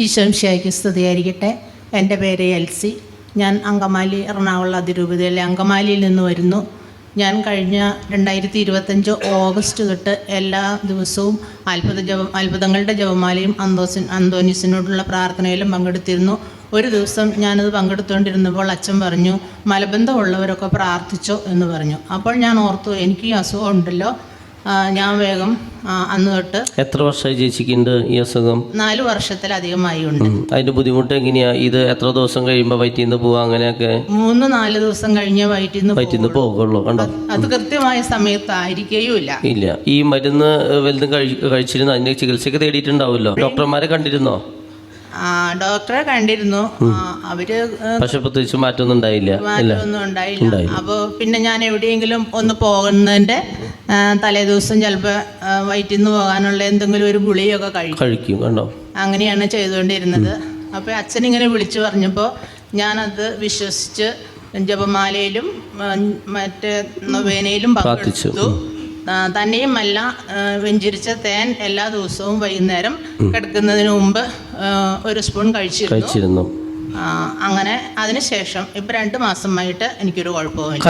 ഈശോമിശിഹായ്ക്ക് സ്തുതിയായിരിക്കട്ടെ. എൻ്റെ പേര് എൽസി. ഞാൻ അങ്കമാലി എറണാകുളം അതിരൂപതയിലെ അങ്കമാലിയിൽ നിന്ന് വരുന്നു. ഞാൻ കഴിഞ്ഞ 2025 ഓഗസ്റ്റ് തൊട്ട് എല്ലാ ദിവസവും അത്ഭുതങ്ങളുടെ ജപമാലയും അന്തോനീസിനോടുള്ള പ്രാർത്ഥനയിലും പങ്കെടുത്തിരുന്നു. ഒരു ദിവസം ഞാനത് പങ്കെടുത്തുകൊണ്ടിരുന്നപ്പോൾ അച്ഛൻ പറഞ്ഞു, മലബന്ധമുള്ളവരൊക്കെ പ്രാർത്ഥിച്ചോ എന്ന് പറഞ്ഞു. അപ്പോൾ ഞാൻ ഓർത്തു, എനിക്ക് ഈ അസുഖം ഉണ്ടല്ലോ. ഞാൻ വേഗം അന്ന് തൊട്ട്. എത്ര വർഷമായി ചേച്ചിക്കുണ്ട് ഈ അസുഖം? 4 വർഷത്തിലധികമായി ഉണ്ട്. അതിന്റെ ബുദ്ധിമുട്ട് എങ്ങനെയാ? ഇത് എത്ര ദിവസം കഴിയുമ്പോൾ വയറ്റിൽ നിന്ന് പോവാ? അങ്ങനെയൊക്കെ 3-4 ദിവസം കഴിഞ്ഞ് വയറ്റിൽ നിന്ന് പോകുള്ളൂ. കണ്ടോ, അത് കൃത്യമായ സമയത്തായിരിക്കുകയുമില്ല. ഇല്ല. ഈ മരുന്ന് വലുതും കഴിച്ചിരുന്നു? അതിന്റെ ചികിത്സയൊക്കെ തേടിയിട്ടുണ്ടാവുമല്ലോ. ഡോക്ടർമാരെ കണ്ടിരുന്നോ? ഡോക്ടറെ കണ്ടിരുന്നു. അവര് പക്ഷെ പ്രത്യേകിച്ച് മാറ്റമൊന്നും ഉണ്ടായില്ല. അപ്പോൾ പിന്നെ ഞാൻ എവിടെയെങ്കിലും ഒന്ന് പോകുന്നതിന്റെ തലേദിവസം ചിലപ്പോൾ വയറ്റിൽ നിന്ന് പോകാനുള്ള എന്തെങ്കിലും ഒരു ഗുളിയൊക്കെ കഴിക്കും. കണ്ടോ, അങ്ങനെയാണ് ചെയ്തുകൊണ്ടിരുന്നത്. അപ്പോൾ അച്ഛനിങ്ങനെ വിളിച്ചു പറഞ്ഞപ്പോൾ ഞാനത് വിശ്വസിച്ച് ജപമാലയിലും മറ്റേ നൊവേനയിലും പങ്കെടുത്തു. തന്നെയുമല്ല, വെഞ്ചിരിച്ച തേൻ എല്ലാ ദിവസവും വൈകുന്നേരം കിടക്കുന്നതിന് മുമ്പ് ഒരു സ്പൂൺ കഴിച്ചിരുന്നു. അങ്ങനെ അതിനുശേഷം ഇപ്പം 2 മാസമായിട്ട് എനിക്കൊരു കുഴപ്പമില്ല.